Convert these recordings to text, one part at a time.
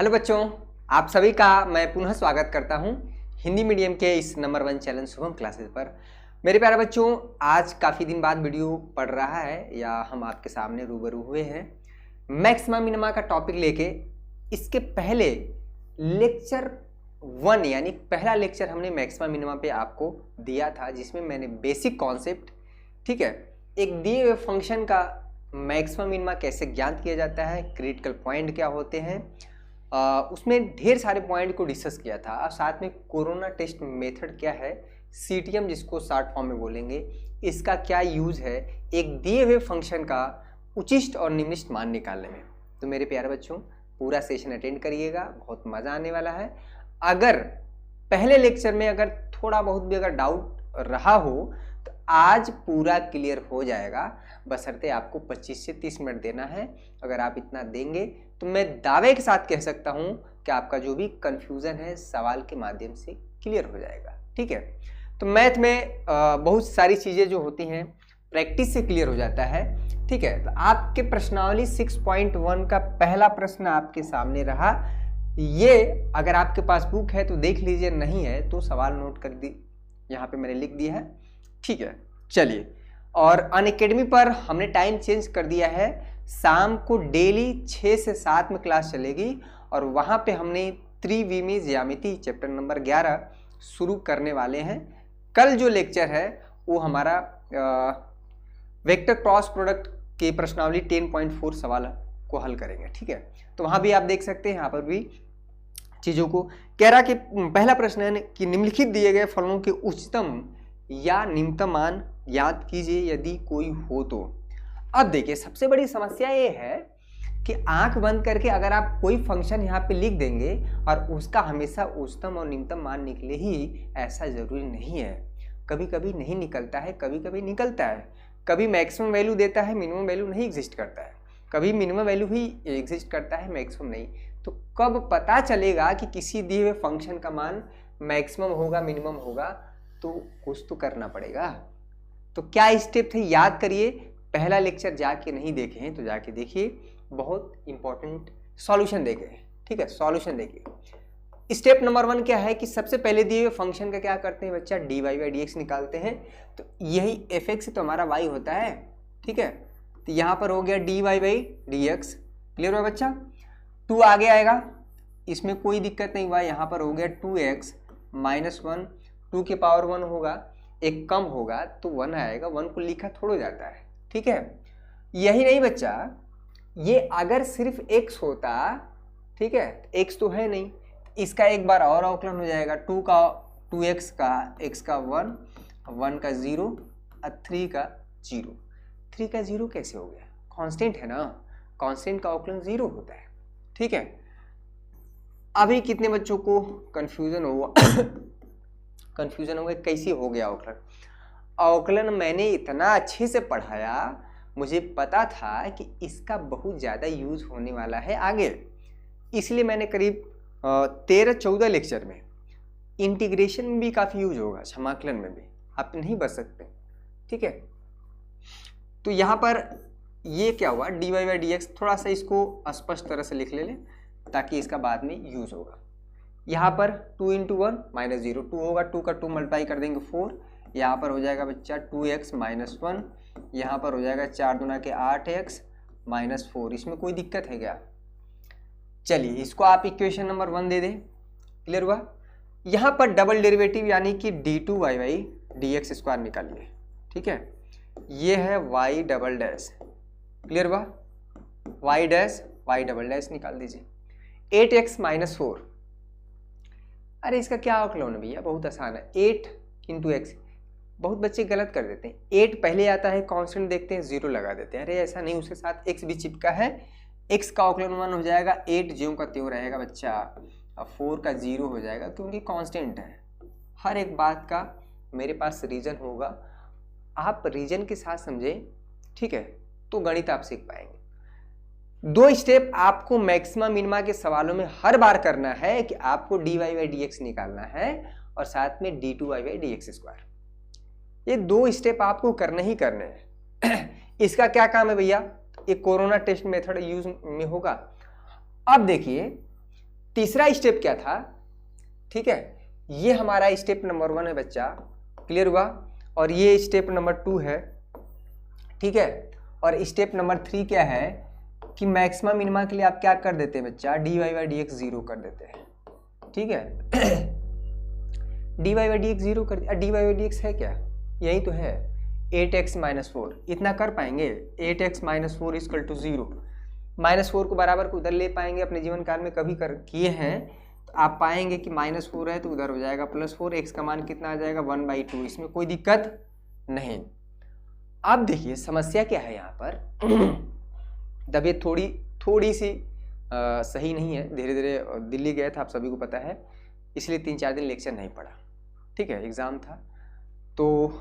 Hello बच्चों, आप सभी का मैं पुनः स्वागत करता हूं हिंदी मीडियम के इस नंबर 1 चैनल शुभम क्लासेस पर। मेरे प्यारे बच्चों, आज काफ़ी दिन बाद वीडियो पढ़ रहा है या हम आपके सामने रूबरू हुए हैं मैक्सिमा मिनिमा का टॉपिक लेके। इसके पहले लेक्चर 1 यानी पहला लेक्चर हमने मैक्सिमा मिनिमा पे आपको दिया था, जिसमें मैंने बेसिक कॉन्सेप्ट, ठीक है, एक दिए हुए फंक्शन का मैक्सिमा मिनिमा कैसे ज्ञात किया जाता है, क्रिटिकल पॉइंट क्या होते हैं, उसमें ढेर सारे पॉइंट को डिस्कस किया था। और साथ में कोरोना टेस्ट मेथड क्या है, सीटीएम जिसको शॉर्ट फॉर्म में बोलेंगे, इसका क्या यूज़ है एक दिए हुए फंक्शन का उचिष्ट और निम्निष्ट मान निकालने में। तो मेरे प्यारे बच्चों, पूरा सेशन अटेंड करिएगा, बहुत मज़ा आने वाला है। अगर पहले लेक्चर में अगर थोड़ा बहुत भी अगर डाउट रहा हो तो आज पूरा क्लियर हो जाएगा, बशर्ते आपको 25 से 30 मिनट देना है। अगर आप इतना देंगे तो मैं दावे के साथ कह सकता हूं कि आपका जो भी कंफ्यूजन है सवाल के माध्यम से क्लियर हो जाएगा। ठीक है, तो मैथ में बहुत सारी चीज़ें जो होती हैं प्रैक्टिस से क्लियर हो जाता है। ठीक है, तो आपके प्रश्नावली 6.1 का पहला प्रश्न आपके सामने रहा। ये अगर आपके पास बुक है तो देख लीजिए, नहीं है तो सवाल नोट कर दी, यहाँ पे मैंने लिख दिया है। ठीक है, चलिए। और अनअकैडमी पर हमने टाइम चेंज कर दिया है, शाम को डेली 6 से 7 में क्लास चलेगी और वहाँ पे हमने त्रिविमीय ज्यामिति चैप्टर नंबर 11 शुरू करने वाले हैं। कल जो लेक्चर है वो हमारा वेक्टर क्रॉस प्रोडक्ट की प्रश्नावली 10.4 सवाल को हल करेंगे। ठीक है, तो वहाँ भी आप देख सकते हैं, यहाँ पर भी चीज़ों को कह रहा कि पहला प्रश्न है कि निम्नलिखित दिए गए फलनों के उच्चतम या निम्नतम मान ज्ञात कीजिए यदि कोई हो तो। अब देखिए, सबसे बड़ी समस्या ये है कि आंख बंद करके अगर आप कोई फंक्शन यहाँ पे लिख देंगे और उसका हमेशा उच्चतम और निम्नतम मान निकले ही, ऐसा जरूरी नहीं है। कभी कभी नहीं निकलता है, कभी कभी निकलता है। कभी मैक्सिमम वैल्यू देता है, मिनिमम वैल्यू नहीं एग्जिस्ट करता है। कभी मिनिमम वैल्यू ही एग्जिस्ट करता है, मैक्सिमम नहीं। तो कब पता चलेगा कि किसी दिए हुए फंक्शन का मान मैक्सिमम होगा, मिनिमम होगा? तो कुछ तो करना पड़ेगा। तो क्या स्टेप थे याद करिए। पहला लेक्चर जाके नहीं देखे हैं तो जाके देखिए, बहुत इंपॉर्टेंट सॉल्यूशन देखे हैं। ठीक है, सॉल्यूशन देखिए। स्टेप नंबर 1 क्या है कि सबसे पहले दिए हुए फंक्शन का क्या करते हैं बच्चा, dy बाई डी एक्स निकालते हैं। तो यही एफ एक्स तो हमारा y होता है। ठीक है, तो यहाँ पर हो गया dy by D x. Clear हुआ बच्चा? 2 आगे आएगा, इसमें कोई दिक्कत नहीं हुआ। यहाँ पर हो गया 2x माइनस 1, 2 के पावर 1 होगा, एक कम होगा तो 1 आएगा। 1 को लिखा थोड़ा जाता है। ठीक है, यही नहीं बच्चा, ये अगर सिर्फ x होता, ठीक है, x तो है नहीं, इसका एक बार और अवकलन हो जाएगा। 2x का x का 1, 1 का 0 और 3 का 0। 3 का 0 कैसे हो गया? कांस्टेंट है ना, कांस्टेंट का अवकलन 0 होता है। ठीक है, अभी कितने बच्चों को कंफ्यूजन हुआ कंफ्यूजन हो गया कैसे हो गया अवकलन? अवकलन मैंने इतना अच्छे से पढ़ाया, मुझे पता था कि इसका बहुत ज़्यादा यूज होने वाला है आगे, इसलिए मैंने करीब 13-14 लेक्चर में इंटीग्रेशन में भी काफ़ी यूज होगा, समाकलन में भी आप नहीं बच सकते। ठीक है, तो यहाँ पर ये क्या हुआ, dy बाई डी एक्स, थोड़ा सा इसको स्पष्ट तरह से लिख ले ताकि इसका बाद में यूज होगा। यहाँ पर 2 × 1 माइनस 0, 2 होगा, 2 का 2 मल्टीप्लाई कर देंगे 4। यहाँ पर हो जाएगा बच्चा 2x माइनस 1, यहाँ पर हो जाएगा 4 दूना के 8x माइनस 4। इसमें कोई दिक्कत है क्या? चलिए, इसको आप इक्वेशन नंबर 1 दे दें। क्लियर हुआ? यहाँ पर डबल डेरिवेटिव यानी कि dy by D x square निकालिए। ठीक है, ये है y डबल डैश। क्लियर हुआ? y dash y double dash निकाल दीजिए। 8x माइनस 4, अरे इसका क्या अवकलन है भैया? बहुत आसान है, 8 × x। बहुत बच्चे गलत कर देते हैं, 8 पहले आता है, कांस्टेंट देखते हैं 0 लगा देते हैं। अरे ऐसा नहीं, उसके साथ x भी चिपका है, x का अवकलन 1 हो जाएगा, 8 ज्यों का त्यों रहेगा बच्चा, और 4 का 0 हो जाएगा क्योंकि कांस्टेंट है। हर एक बात का मेरे पास रीजन होगा, आप रीजन के साथ समझें। ठीक है, तो गणित आप सीख पाएंगे। 2 स्टेप आपको मैक्सिमा मिनिमा के सवालों में हर बार करना है कि आपको dy बाई डी एक्स निकालना है और साथ में d2y by D x square. ये 2 स्टेप आपको करने ही करने हैं। इसका क्या काम है भैया? एक कोरोना टेस्ट मेथड यूज में होगा। अब देखिए, तीसरा स्टेप क्या था, ठीक है, ये हमारा स्टेप नंबर 1 है बच्चा, क्लियर हुआ, और ये स्टेप नंबर 2 है, ठीक है। और स्टेप नंबर 3 क्या है कि मैक्सिमम मिनिमा के लिए आप क्या कर देते हैं बच्चा, dy बाई डी एक्स 0 कर देते हैं, ठीक है। dy बाई डी एक्स 0 कर दिया, dy बाई डी एक्स है क्या, यही तो है 8x - 4, इतना कर पाएंगे, 8x - 4 इक्वल टू 0, -4 को बराबर को उधर ले पाएंगे, अपने जीवन काल में कभी कर किए हैं तो आप पाएंगे कि -4 है तो उधर हो जाएगा +4, x का मान कितना आ जाएगा 1/2, इसमें कोई दिक्कत नहीं। अब देखिए समस्या क्या है यहाँ पर, तबीयत थोड़ी सी सही नहीं है, धीरे धीरे दिल्ली गया था, आप सभी को पता है, इसलिए 3-4 दिन लेक्चर नहीं पढ़ा, ठीक है, एग्ज़ाम था, तो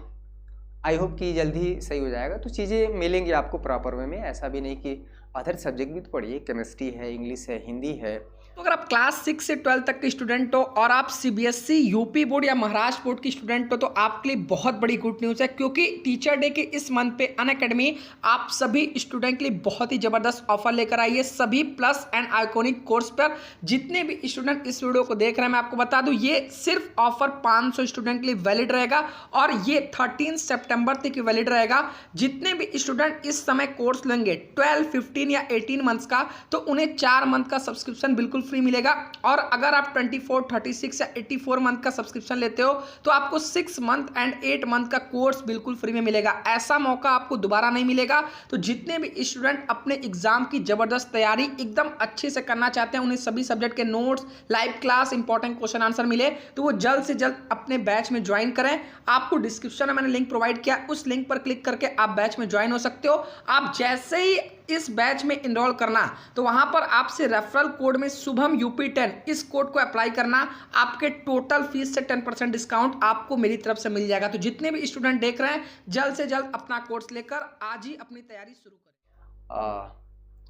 आई होप कि जल्दी सही हो जाएगा, तो चीज़ें मिलेंगी आपको प्रॉपर वे में, ऐसा भी नहीं कि अदर सब्जेक्ट भी तो पढ़िए, केमिस्ट्री है, इंग्लिश है, हिंदी है। तो अगर आप क्लास 6 से 12 तक के स्टूडेंट हो और आप सीबीएसई, यूपी बोर्ड या महाराष्ट्र बोर्ड की स्टूडेंट हो तो आपके लिए बहुत बड़ी गुड न्यूज़ है, क्योंकि टीचर डे के इस मंथ पे अनअकैडमी आप सभी स्टूडेंट के लिए बहुत ही ज़बरदस्त ऑफर लेकर आई है। सभी प्लस एंड आइकॉनिक कोर्स पर जितने भी स्टूडेंट इस वीडियो को देख रहे हैं, मैं आपको बता दूं ये सिर्फ ऑफर 500 स्टूडेंट के लिए वैलिड रहेगा और ये 13 सितंबर तक वैलिड रहेगा। जितने भी स्टूडेंट इस समय कोर्स लेंगे 12, 15 या 18 मंथ्स का, तो उन्हें 4 मंथ का सब्सक्रिप्शन बिल्कुल फ्री मिलेगा। और अगर आप 24, 36 या 84 मंथ का सब्सक्रिप्शन लेते हो तो आपको 6 मंथ एंड 8 मंथ का कोर्स बिल्कुल फ्री में मिलेगा। ऐसा मौका आपको दोबारा नहीं मिलेगा। तो जितने भी स्टूडेंट अपने एग्जाम की जबरदस्त तैयारी एकदम अच्छे से करना चाहते हैं, उन्हें सभी सब्जेक्ट के notes, live class, important question answer मिले, तो वो जल्द से जल्द अपने बैच में ज्वाइन करें। आपको डिस्क्रिप्शन में मैंने लिंक प्रोवाइड किया, उस लिंक पर क्लिक करके आप बैच में ज्वाइन हो सकते हो। आप जैसे ही इस बैच में इनरोल करना तो वहां पर आपसे रेफरल कोड में शुभम UP10 इस कोड को अप्लाई करना, आपके टोटल फीस से 10% डिस्काउंट आपको मेरी तरफ से मिल जाएगा। तो जितने भी स्टूडेंट देख रहे हैं जल्द से जल्द अपना कोर्स लेकर आज ही अपनी तैयारी शुरू करें।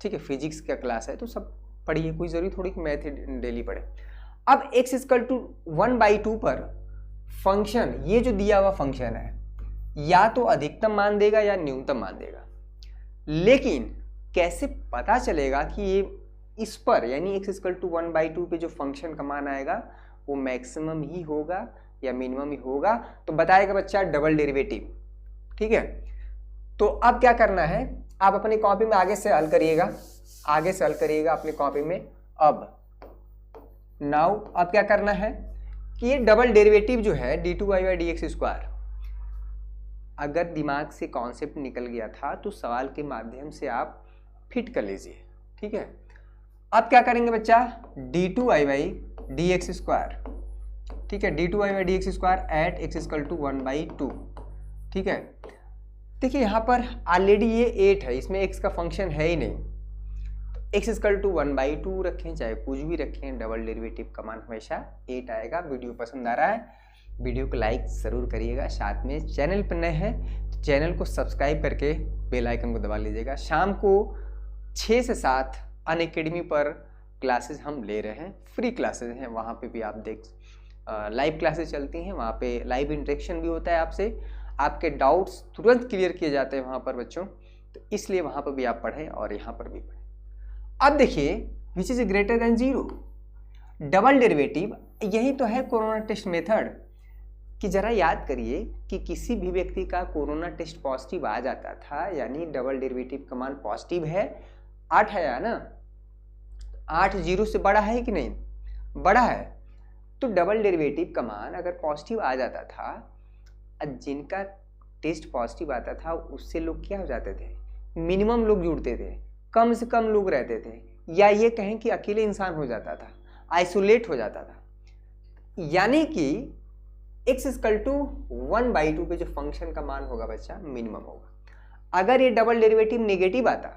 ठीक है, फिजिक्स का क्लास है तो सब पढ़िए, कोई जरूरी थोड़ी कि मैथ डेली पढ़े। अब x = 1/2 पर फंक्शन, ये जो दिया हुआ फंक्शन है या तो अधिकतम मान देगा या न्यूनतम मान देगा, लेकिन कैसे पता चलेगा कि ये इस पर यानी x = 1/2 पे जो फंक्शन का मान आएगा वो मैक्सिमम ही होगा या मिनिमम ही होगा, तो बताएगा बच्चा डबल डेरिवेटिव। ठीक है, तो अब क्या करना है, आप अपनी कॉपी में आगे से हल करिएगा, आगे से हल करिएगा अपनी कॉपी में। अब क्या करना है कि ये डबल डेरिवेटिव जो है d2y/dx², अगर दिमाग से कॉन्सेप्ट निकल गया था तो सवाल के माध्यम से आप फिट कर लीजिए। ठीक है, अब क्या करेंगे बच्चा, d2y/dx², ठीक है, d2y/dx² एट x = 1/2। ठीक है, देखिए यहाँ पर ऑलरेडी ये 8 है, इसमें x का फंक्शन है ही नहीं, x = 1/2 रखें चाहे कुछ भी रखें, डबल डेरिवेटिव का मान हमेशा 8 आएगा। वीडियो पसंद आ रहा है, वीडियो को लाइक ज़रूर करिएगा, साथ में चैनल पर नए हैं तो चैनल को सब्सक्राइब करके बेल आइकन को दबा लीजिएगा। शाम को 6 से 7 अनअकैडमी पर क्लासेस हम ले रहे हैं, फ्री क्लासेस हैं, वहाँ पे भी आप देख, लाइव क्लासेस चलती हैं, वहाँ पे लाइव इंटरेक्शन भी होता है आपसे, आपके डाउट्स तुरंत क्लियर किए जाते हैं वहाँ पर बच्चों, तो इसलिए वहाँ पर भी आप पढ़ें और यहाँ पर भी पढ़ें। अब देखिए which is greater than 0, double derivative, यही तो है कोरोना टेस्ट मेथड, कि ज़रा याद करिए कि किसी भी व्यक्ति का कोरोना टेस्ट पॉजिटिव आ जाता था, यानी डबल डेरिवेटिव का मान पॉजिटिव है, 8 है ना, 8 0 से बड़ा है कि नहीं, बड़ा है, तो डबल डेरिवेटिव का मान अगर पॉजिटिव आ जाता था, जिनका टेस्ट पॉजिटिव आता था उससे लोग क्या हो जाते थे, मिनिमम लोग जुड़ते थे, कम से कम लोग रहते थे, या ये कहें कि अकेले इंसान हो जाता था, आइसोलेट हो जाता था। यानी कि x = 1/2 पे जो फंक्शन का मान होगा बच्चा मिनिमम होगा। अगर ये डबल डेरिवेटिव नेगेटिव आता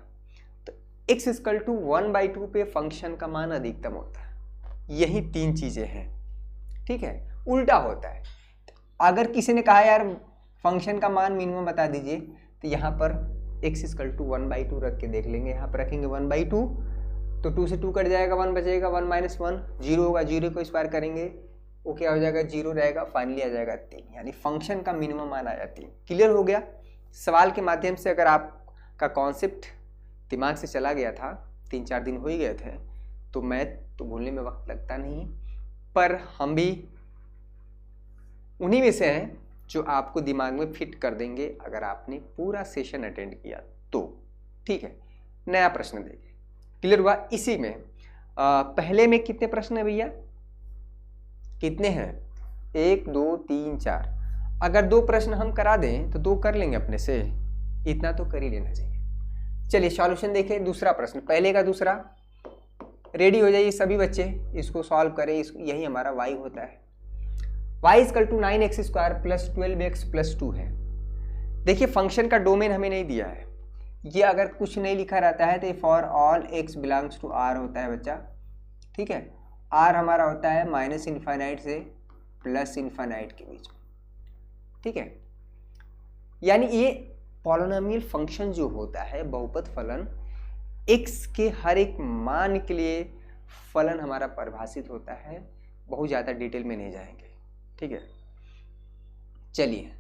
तो x = 1/2 पे फंक्शन का मान अधिकतम होता। यही 3 चीजें हैं। ठीक है, उल्टा होता है, अगर किसी ने कहा यार फंक्शन का मान मिनिमम बता दीजिए, तो यहाँ पर x = 1/2 रख के देख लेंगे, यहाँ पर रखेंगे 1/2, तो 2 से 2 कट जाएगा, 1 बचेगा, 1 - 1 0 होगा, 0 को स्क्वायर करेंगे वो क्या हो जाएगा, 0 रहेगा, फाइनली आ जाएगा 3, यानी फंक्शन का मिनिमम मान आया 3। क्लियर हो गया। सवाल के माध्यम से अगर आपका कॉन्सेप्ट दिमाग से चला गया था, 3-4 दिन हो ही गए थे, तो मैथ तो भूलने में वक्त लगता नहीं, पर हम भी उन्हीं में से हैं जो आपको दिमाग में फिट कर देंगे अगर आपने पूरा सेशन अटेंड किया तो। ठीक है, नया प्रश्न देखिए, क्लियर हुआ। इसी में पहले में कितने प्रश्न है भैया, कितने हैं, 1 2 3 4। अगर 2 प्रश्न हम करा दें तो 2 कर लेंगे अपने से, इतना तो कर ही लेना चाहिए। चलिए सॉल्यूशन देखें, दूसरा प्रश्न पहले का दूसरा, रेडी हो जाइए सभी बच्चे, इसको सॉल्व करें। यही हमारा y होता है, y = 9x² + 12x + 2 है। देखिए फंक्शन का डोमेन हमें नहीं दिया है, ये अगर कुछ नहीं लिखा रहता है तो for all x belongs to r होता है बच्चा। ठीक है, r हमारा होता है -∞ से +∞ के बीच में। ठीक है, यानी ये पॉलिनोमियल फंक्शन जो होता है, बहुपद फलन, x के हर एक मान के लिए फलन हमारा परिभाषित होता है। बहुत ज़्यादा डिटेल में नहीं जाएंगे, ठीक है। चलिए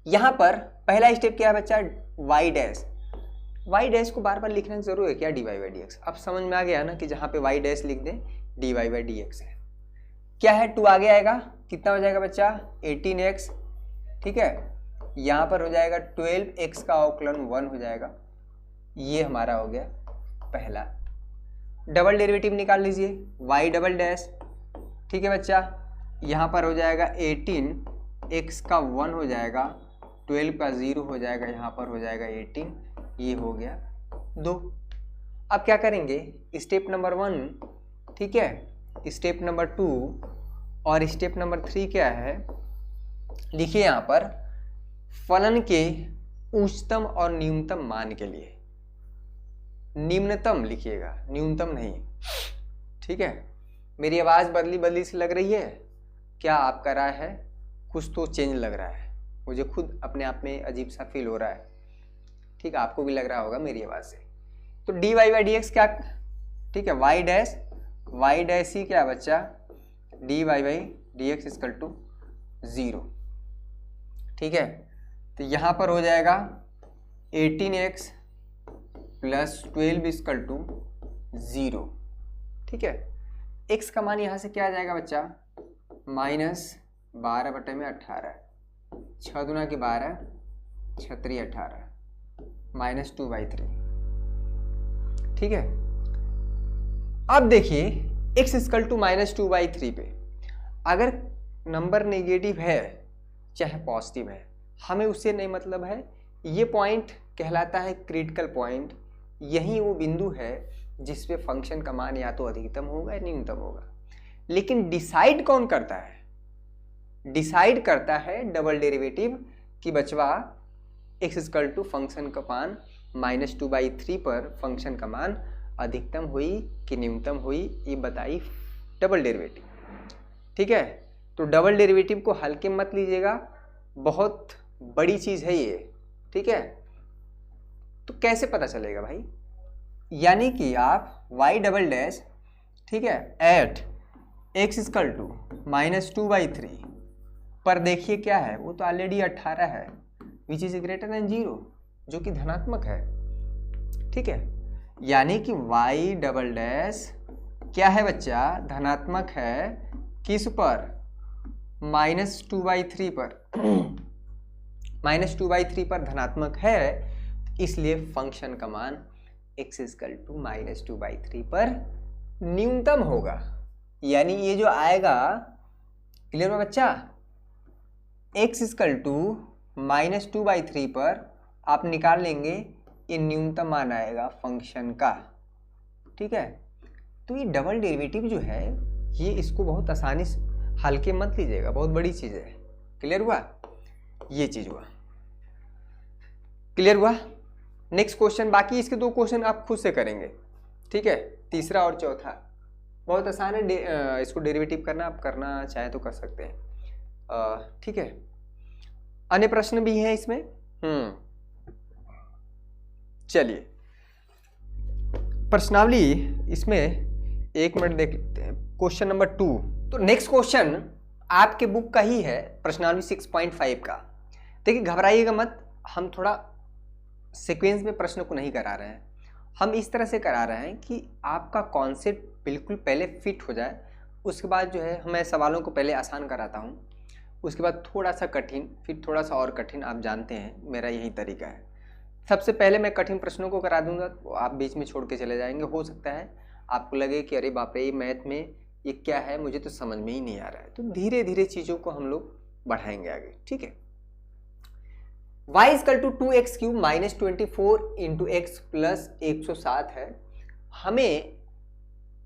यहाँ पर पहला स्टेप क्या है बच्चा, y डैश को बार बार लिखना जरूर है क्या, dy/dx। अब समझ में आ गया ना कि जहाँ पे y डैश लिख दें dy/dx है। क्या है, 2 आगे आएगा, कितना हो जाएगा बच्चा, 18x। ठीक है, यहाँ पर हो जाएगा 12x का अवकलन 1 हो जाएगा, ये हमारा हो गया पहला। डबल डेरिवेटिव निकाल लीजिए, y डबल डैश। ठीक है बच्चा, यहाँ पर हो जाएगा 18x का 1 हो जाएगा, 12 का 0 हो जाएगा, यहाँ पर हो जाएगा 18, ये हो गया 2। अब क्या करेंगे, स्टेप नंबर 1, ठीक है, स्टेप नंबर 2 और स्टेप नंबर 3 क्या है, लिखिए यहाँ पर फलन के उच्चतम और न्यूनतम मान के लिए, निम्नतम लिखिएगा, न्यूनतम नहीं। ठीक है, मेरी आवाज़ बदली सी लग रही है क्या, आपका राय है, कुछ तो चेंज लग रहा है, मुझे खुद अपने आप में अजीब सा फील हो रहा है। ठीक है, आपको भी लग रहा होगा मेरी आवाज़ से। तो dy/dx क्या, ठीक है, y डैश ही क्या बच्चा, dy/dx = 0। ठीक है, तो यहाँ पर हो जाएगा 18x + 12 = 0। ठीक है, x का मान यहाँ से क्या आ जाएगा बच्चा, -12/18, 6 दूना की 12, 6 3 18, -2/3। ठीक है, अब देखिए x = -2/3 पे अगर नंबर नेगेटिव है चाहे पॉजिटिव है, हमें उससे नहीं मतलब है। ये पॉइंट कहलाता है क्रिटिकल पॉइंट, यही वो बिंदु है जिस पे फंक्शन का मान या तो अधिकतम होगा या न्यूनतम होगा। लेकिन डिसाइड कौन करता है, डिसाइड करता है डबल डेरिवेटिव कि बचवा x = फंक्शन का मान -2/3 पर फंक्शन का मान अधिकतम हुई कि न्यूनतम हुई, ये बताई डबल डेरिवेटिव। ठीक है, तो डबल डेरिवेटिव को हल्के मत लीजिएगा, बहुत बड़ी चीज़ है ये। ठीक है, तो कैसे पता चलेगा भाई, यानी कि आप y डबल डैश, ठीक है, एट x = -2/3 पर देखिए क्या है, वो तो ऑलरेडी 18 है, विच इज ग्रेटर देन 0, जो कि धनात्मक है। ठीक है, यानी कि y डबल डैश क्या है बच्चा, धनात्मक है, किस पर, -2/3 पर, -2/3 पर धनात्मक है, इसलिए फंक्शन का मान x = -2/3 पर न्यूनतम होगा। यानी ये जो आएगा, क्लियर है बच्चा, x = -2/3 पर आप निकाल लेंगे, ये न्यूनतम मान आएगा फंक्शन का। ठीक है, तो ये डबल डेरिवेटिव जो है, ये इसको बहुत आसानी से हल्के मत लीजिएगा, बहुत बड़ी चीज़ है। क्लियर हुआ, ये चीज़ हुआ, क्लियर हुआ। नेक्स्ट क्वेश्चन, बाकी इसके 2 क्वेश्चन आप खुद से करेंगे। ठीक है, तीसरा और चौथा बहुत आसान है, इसको डेरिवेटिव करना, आप करना चाहे तो कर सकते हैं। ठीक है, अन्य प्रश्न भी हैं इसमें। चलिए प्रश्नावली इसमें 1 मिनट देख लेते हैं। क्वेश्चन नंबर 2, तो नेक्स्ट क्वेश्चन आपके बुक का ही है, प्रश्नावली 6.5 का। देखिए घबराइएगा मत, हम थोड़ा सीक्वेंस में प्रश्न को नहीं करा रहे हैं, हम इस तरह से करा रहे हैं कि आपका कॉन्सेप्ट बिल्कुल पहले फिट हो जाए। उसके बाद जो है मैं सवालों को पहले आसान कराता हूँ, उसके बाद थोड़ा सा कठिन, फिर थोड़ा सा और कठिन। आप जानते हैं मेरा यही तरीका है। सबसे पहले मैं कठिन प्रश्नों को करा दूंगा, तो आप बीच में छोड़ के चले जाएंगे। हो सकता है आपको लगे कि अरे बाप रे, ये मैथ में ये क्या है, मुझे तो समझ में ही नहीं आ रहा है। तो धीरे धीरे चीज़ों को हम लोग बढ़ाएंगे आगे, ठीक है। y equal to 2x³ minus 24 into x plus 107 है। हमें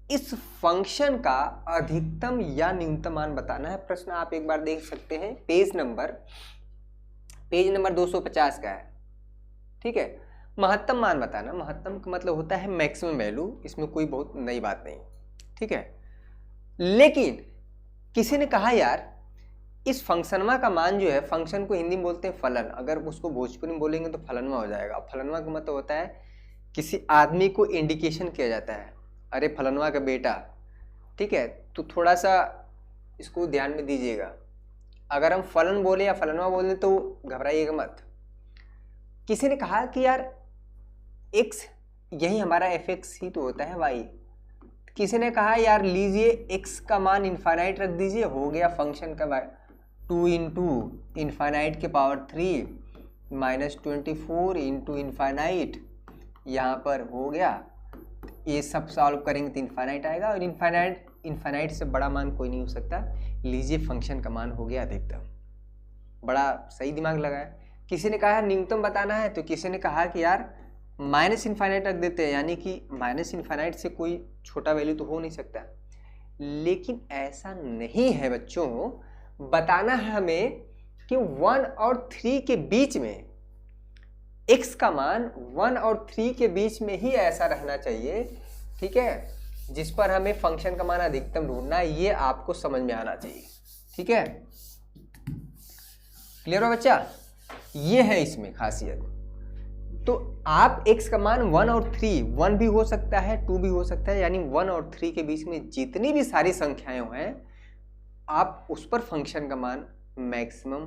इस फंक्शन का अधिकतम या न्यूनतम मान बताना है। प्रश्न आप एक बार देख सकते हैं, पेज नंबर 250 का है, ठीक है। महत्तम मान बताना। महत्तम का मतलब होता है मैक्सिमम वैल्यू, इसमें कोई बहुत नई बात नहीं, ठीक है। लेकिन किसी ने कहा यार इस फंक्शनवा का मान जो है, फंक्शन को हिंदी में बोलते हैं फलन, अगर उसको भोजपुरी में बोलेंगे तो फलनवा हो जाएगा। फलनवा का मतलब होता है किसी आदमी को इंडिकेशन किया जाता है, अरे फलनवा का बेटा, ठीक है। तो थोड़ा सा इसको ध्यान में दीजिएगा। अगर हम फलन बोले या फलनवा बोले तो घबराइएगा मत। किसी ने कहा कि यार x यही हमारा fx ही तो होता है y। किसी ने कहा यार लीजिए x का मान इनफाइनाइट रख दीजिए, हो गया फंक्शन का y 2 इंटू इनफाइनाइट के पावर 3 माइनस 24 इंटू इनफाइनाइट, यहाँ पर हो गया। ये सब सॉल्व करेंगे तो इनफाइनाइट आएगा, और इनफाइनाइट से बड़ा मान कोई नहीं हो सकता। लीजिए फंक्शन का मान हो गया अधिकतम। बड़ा सही दिमाग लगाया। किसी ने कहा न्यूनतम बताना है, तो किसी ने कहा कि यार माइनस इनफाइनाइट रख देते हैं, यानी कि माइनस इनफाइनाइट से कोई छोटा वैल्यू तो हो नहीं सकता। लेकिन ऐसा नहीं है बच्चों, बताना है हमें कि 1 और 3 के बीच में x का मान 1 और 3 के बीच में ही ऐसा रहना चाहिए, ठीक है, जिस पर हमें फंक्शन का मान अधिकतम ढूंढना है। ये आपको समझ में आना चाहिए, ठीक है। क्लियर हो बच्चा? ये है इसमें खासियत। तो आप x का मान 1 और 3, 1 भी हो सकता है 2 भी हो सकता है, यानी 1 और 3 के बीच में जितनी भी सारी संख्याएं हैं, आप उस पर फंक्शन का मान मैक्सिमम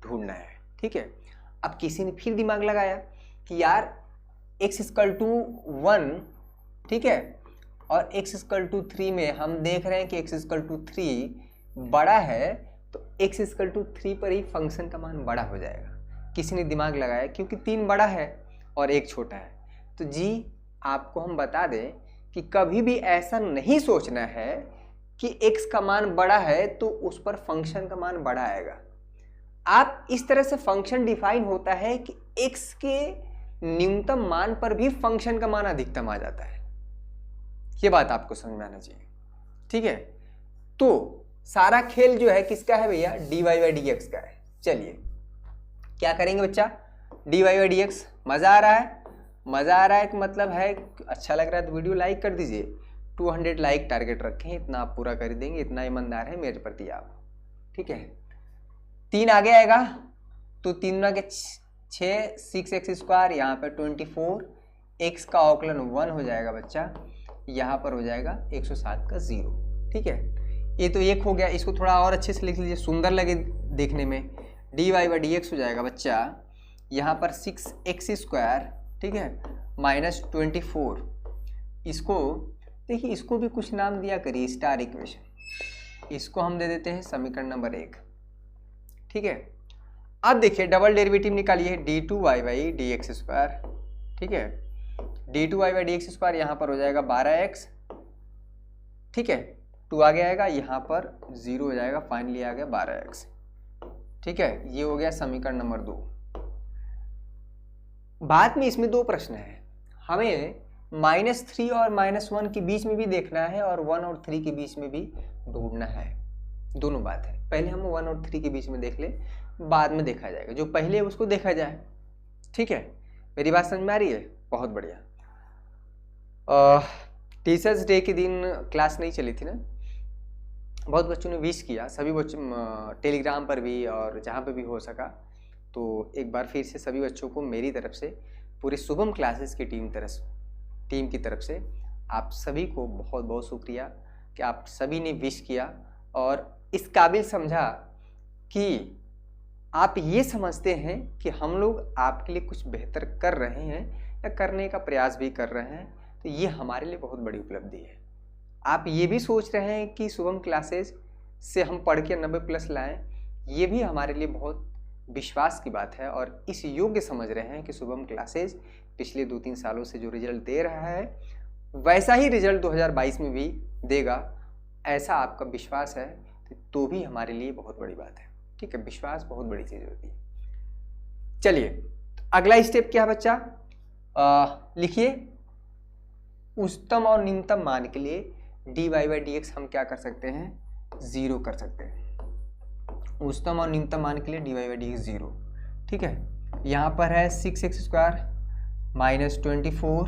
ढूंढना है, ठीक है। अब किसी ने फिर दिमाग लगाया कि यार x इक्वल टू 1, ठीक है, और x इक्वल टू 3 में हम देख रहे हैं कि x इक्वल टू 3 बड़ा है, तो x इक्वल टू 3 पर ही फंक्शन का मान बड़ा हो जाएगा। किसी ने दिमाग लगाया क्योंकि 3 बड़ा है और 1 छोटा है। तो जी आपको हम बता दें कि कभी भी ऐसा नहीं सोचना है कि x का मान बड़ा है तो उस पर फंक्शन का मान बड़ा आएगा। आप इस तरह से फंक्शन डिफाइन होता है कि x के न्यूनतम मान पर भी फंक्शन का मान अधिकतम आ जाता है। ये बात आपको समझ में आना चाहिए, ठीक है। तो सारा खेल जो है किसका है भैया? dy बाई dx का है। चलिए क्या करेंगे बच्चा? dy by dx। मजा आ रहा है? मजा आ रहा है कि मतलब है अच्छा लग रहा है तो वीडियो लाइक कर दीजिए। 200 लाइक टारगेट रखें, इतना आप पूरा कर देंगे, इतना ईमानदार है मेरे प्रति आप, ठीक है। 3 आगे आएगा तो 3 के 6, 6x², यहाँ पर 24, x का औकलन 1 हो जाएगा बच्चा, यहाँ पर हो जाएगा 107 का 0, ठीक है। ये तो 1 हो गया। इसको थोड़ा और अच्छे से लिख लीजिए, सुंदर लगे देखने में। dy बाई dx हो जाएगा बच्चा, यहाँ पर 6x², ठीक है, माइनस 24। इसको देखिए, इसको भी कुछ नाम दिया करिए, स्टार इक्वेशन। इसको हम दे देते हैं समीकरण नंबर 1, ठीक है। अब देखिए डबल डेरिवेटिव निकालिए, d2y बाई dx², ठीक है। d2y बाई dx², यहाँ पर हो जाएगा 12x, ठीक है। 2 आगे आएगा, यहाँ पर 0 हो जाएगा, फाइनली आ गया 12x, ठीक है। ये हो गया समीकरण नंबर 2। बाद में इसमें 2 प्रश्न है, हमें -3 और -1 के बीच में भी देखना है और 1 और 3 के बीच में भी ढूंढना है। दोनों बात है, पहले हम 1 और 3 के बीच में देख ले, बाद में देखा जाएगा, जो पहले उसको देखा जाए, ठीक है। मेरी बात समझ में आ रही है? बहुत बढ़िया। टीचर्स डे के दिन क्लास नहीं चली थी ना, बहुत बच्चों ने विश किया, सभी बच्चों टेलीग्राम पर भी और जहाँ पे भी हो सका। तो एक बार फिर से सभी बच्चों को मेरी तरफ से, पूरे शुभम क्लासेस की टीम की तरफ से आप सभी को बहुत बहुत शुक्रिया कि आप सभी ने विश किया और इस काबिल समझा कि आप ये समझते हैं कि हम लोग आपके लिए कुछ बेहतर कर रहे हैं या करने का प्रयास भी कर रहे हैं, तो ये हमारे लिए बहुत बड़ी उपलब्धि है। आप ये भी सोच रहे हैं कि शुभम क्लासेस से हम पढ़ के 90+ लाएं, ये भी हमारे लिए बहुत विश्वास की बात है और इस योग्य समझ रहे हैं कि शुभम क्लासेस पिछले 2-3 सालों से जो रिजल्ट दे रहा है वैसा ही रिजल्ट 2022 में भी देगा, ऐसा आपका विश्वास है तो भी हमारे लिए बहुत बड़ी बात है। ठीक है, विश्वास बहुत बड़ी चीज़ होती है। चलिए अगला स्टेप क्या है बच्चा, लिखिए उच्चतम और निम्नतम मान के लिए dy/dx हम क्या कर सकते हैं, 0 कर सकते हैं। उच्चतम और निम्नतम मान के लिए dy/dx 0। ठीक है, यहाँ पर है 6x² - 24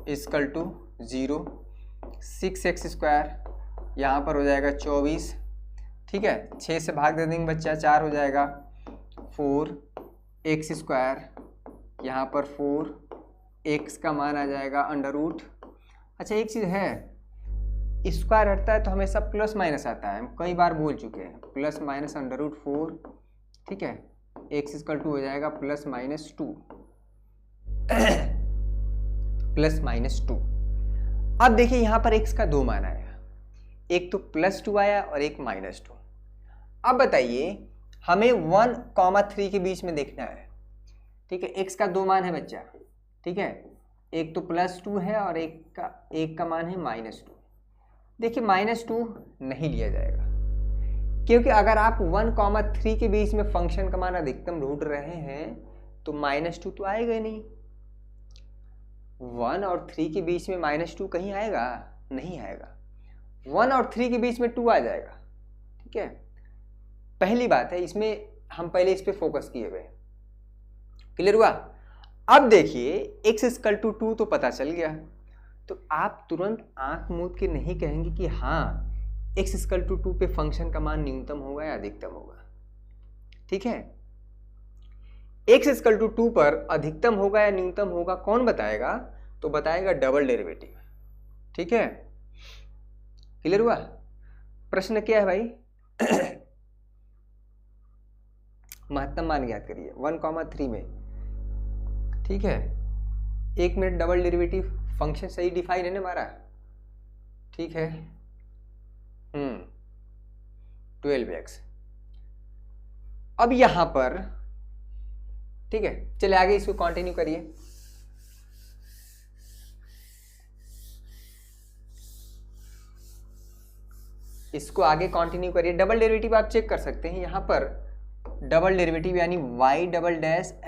= 0। 6x² यहाँ पर हो जाएगा 24। ठीक है, 6 से भाग दे देंगे बच्चा, 4 हो जाएगा। 4x² यहाँ पर 4, x का मान आ जाएगा √। अच्छा एक चीज़ है, स्क्वायर हटता है तो हमेशा प्लस माइनस आता है, हम कई बार बोल चुके हैं, प्लस माइनस √4। ठीक है, x = हो जाएगा +-2 +-2। अब देखिए यहाँ पर x का 2 मान आया, एक तो +2 आया और एक -2। अब बताइए हमें 1,3 के बीच में देखना है। ठीक है, x का 2 मान है बच्चा। ठीक है, एक तो +2 है और एक का मान है -2। देखिए -2 नहीं लिया जाएगा, क्योंकि अगर आप 1,3 के बीच में फंक्शन का मान अधिकतम ढूंढ रहे हैं तो -2 तो आएगा ही नहीं। 1 और 3 के बीच में -2 कहीं आएगा? नहीं आएगा। 1 और 3 के बीच में 2 आ जाएगा। ठीक है, पहली बात है, इसमें हम पहले इस पे फोकस किए हुए। क्लियर हुआ? अब देखिए x = 2 तो पता चल गया, तो आप तुरंत आंख मूंद के नहीं कहेंगे कि हाँ x = 2 पे फंक्शन का मान न्यूनतम होगा या अधिकतम होगा। ठीक है, x = 2 पर अधिकतम होगा या न्यूनतम होगा कौन बताएगा? तो बताएगा डबल डेरिवेटिव। ठीक है, क्लियर हुआ? प्रश्न क्या है भाई? महत्तम मान ज्ञात करिए 1,3 में। ठीक है, 1 मिनट डबल डेरिवेटिव, फंक्शन सही डिफाइन है ना हमारा? ठीक है, 12x। अब यहां पर ठीक है, चले आगे इसको कंटिन्यू करिए। इसको आगे कंटिन्यू करिए। डबल डेरिवेटिव आप चेक कर सकते हैं यहाँ पर, डबल डेरिवेटिव यानी y"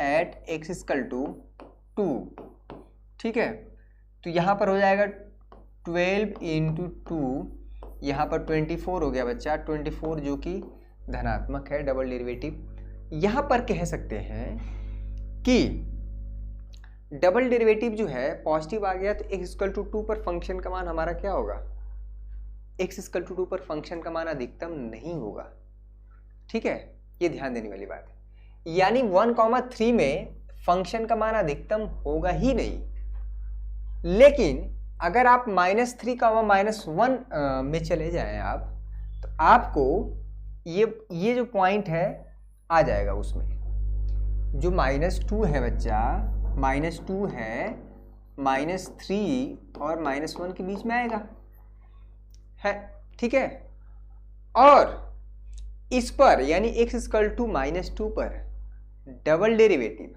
at x = 2। ठीक है, तो यहाँ पर हो जाएगा 12 × 2, यहाँ पर 24 हो गया बच्चा, 24 जो कि धनात्मक है डबल डेरिवेटिव। यहाँ पर कह सकते हैं कि डबल डेरिवेटिव जो है पॉजिटिव आ गया तो x = 2 पर फंक्शन का मान हमारा क्या होगा? x = 2 पर फंक्शन का मान अधिकतम नहीं होगा। ठीक है, ये ध्यान देने वाली बात है। यानी 1,3 में फंक्शन का मान अधिकतम होगा ही नहीं। लेकिन अगर आप -3, -1 में चले जाएं आप, तो आपको ये जो पॉइंट है आ जाएगा उसमें। जो -2 है बच्चा, -2 है, -3 और -1 के बीच में आएगा है। ठीक है, और इस पर यानी x = -2 पर डबल डेरिवेटिव,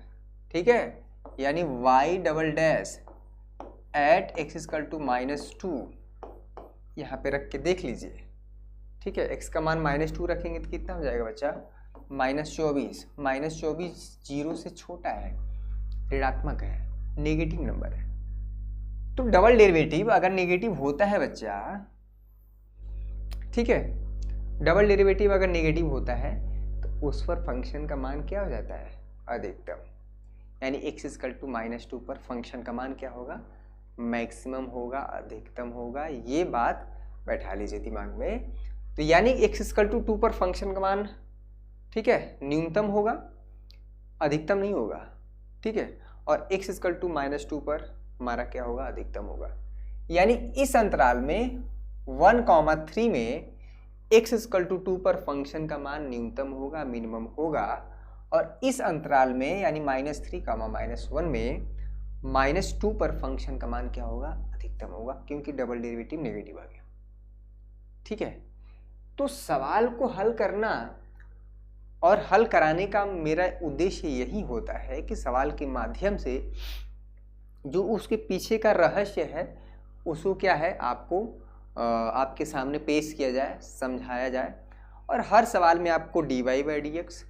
ठीक है, यानी y" at x = -2 यहाँ पे रख के देख लीजिए। ठीक है, x का मान -2 रखेंगे तो कितना हो जाएगा बच्चा? -24। -24 0 से छोटा है, ऋणात्मक है, नेगेटिव नंबर है। तो डबल डेरिवेटिव अगर नेगेटिव होता है बच्चा, ठीक है, डबल डेरिवेटिव अगर नेगेटिव होता है तो उस पर फंक्शन का मान क्या हो जाता है? अधिकतम। यानी x = -2 पर फंक्शन का मान क्या होगा? मैक्सिमम होगा, अधिकतम होगा। ये बात बैठा लीजिए दिमाग में। तो यानी x = 2 पर फंक्शन का मान, ठीक है, न्यूनतम होगा, अधिकतम नहीं होगा। ठीक है, और x = -2 पर हमारा क्या होगा? अधिकतम होगा। यानी इस अंतराल में 1,3 में x = 2 पर फंक्शन का मान न्यूनतम होगा, मिनिमम होगा, और इस अंतराल में यानी -3, -1 में -2 पर फंक्शन का मान क्या होगा, अधिकतम होगा, क्योंकि डबल डेरिवेटिव नेगेटिव आ गया। ठीक है, तो सवाल को हल करना और हल कराने का मेरा उद्देश्य यही होता है कि सवाल के माध्यम से जो उसके पीछे का रहस्य है उसको क्या है आपको आपके सामने पेश किया जाए, समझाया जाए। और हर सवाल में आपको dy/dx,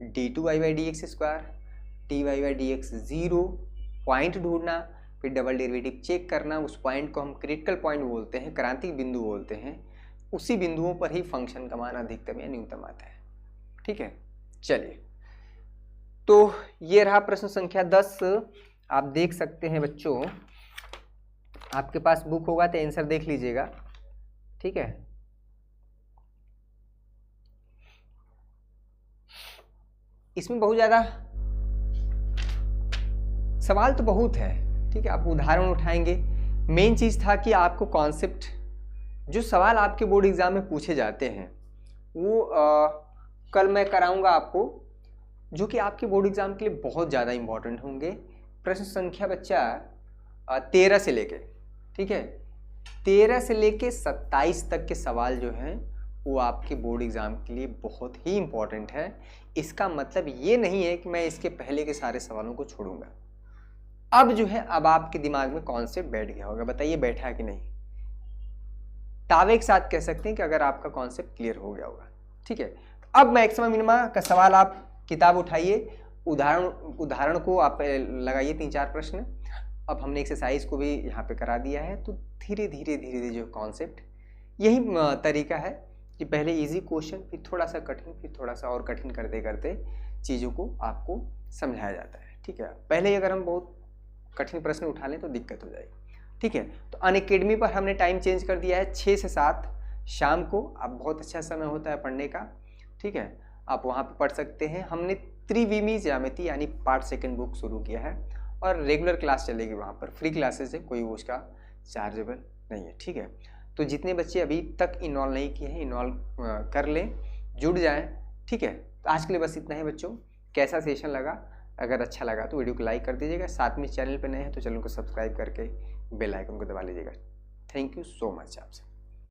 d2y/dx², dy/dx 0 पॉइंट ढूंढना, फिर डबल डेरिवेटिव चेक करना। उस पॉइंट को हम क्रिटिकल पॉइंट बोलते हैं, क्रांतिक बिंदु बोलते हैं। उसी बिंदुओं पर ही फंक्शन का मान अधिकतम या न्यूनतम आता है। ठीक है, चलिए, तो ये रहा प्रश्न संख्या 10। आप देख सकते हैं बच्चों, आपके पास बुक होगा तो आंसर देख लीजिएगा। ठीक है, इसमें बहुत ज़्यादा सवाल तो बहुत है। ठीक है, आप उदाहरण उठाएंगे। मेन चीज़ था कि आपको कॉन्सेप्ट, जो सवाल आपके बोर्ड एग्जाम में पूछे जाते हैं वो कल मैं कराऊंगा आपको, जो कि आपके बोर्ड एग्जाम के लिए बहुत ज़्यादा इम्पोर्टेंट होंगे। प्रश्न संख्या बच्चा 13 से लेके, ठीक है, 13 से लेके 27 तक के सवाल जो हैं वो आपके बोर्ड एग्जाम के लिए बहुत ही इम्पोर्टेंट है। इसका मतलब ये नहीं है कि मैं इसके पहले के सारे सवालों को छोड़ूंगा। अब जो है, अब आपके दिमाग में कॉन्सेप्ट बैठ गया होगा। बताइए बैठा है कि नहीं? दावे के साथ कह सकते हैं कि अगर आपका कॉन्सेप्ट क्लियर हो गया होगा। ठीक है, अब मैक्सिमम मिनिमा का सवाल आप किताब उठाइए, उदाहरण को आप लगाइए 3-4 प्रश्न। अब हमने एक्सरसाइज को भी यहाँ पे करा दिया है। तो धीरे धीरे जो कॉन्सेप्ट, यही तरीका है कि पहले इजी क्वेश्चन, फिर थोड़ा सा कठिन, फिर थोड़ा सा और कठिन करते करते चीज़ों को आपको समझाया जाता है। ठीक है, पहले ही अगर हम बहुत कठिन प्रश्न उठा लें तो दिक्कत हो जाएगी। ठीक है, तो अनअकैडमी पर हमने टाइम चेंज कर दिया है 6 से 7 शाम को। अब बहुत अच्छा समय होता है पढ़ने का। ठीक है, आप वहाँ पे पढ़ सकते हैं। हमने त्रिविमी ज्यामिति यानी पार्ट सेकंड बुक शुरू किया है और रेगुलर क्लास चलेगी वहाँ पर, फ्री क्लासेस है, कोई उसका चार्जेबल नहीं है। ठीक है, तो जितने बच्चे अभी तक इन्वॉल्व नहीं किए हैं इन्वॉल्व कर लें, जुड़ जाएं। ठीक है, तो आज के लिए बस इतना ही बच्चों। कैसा सेशन लगा? अगर अच्छा लगा तो वीडियो को लाइक कर दीजिएगा। साथ में चैनल पर नए हैं तो चैनल को सब्सक्राइब करके बेल आइकन को दबा लीजिएगा। थैंक यू सो मच आपसे।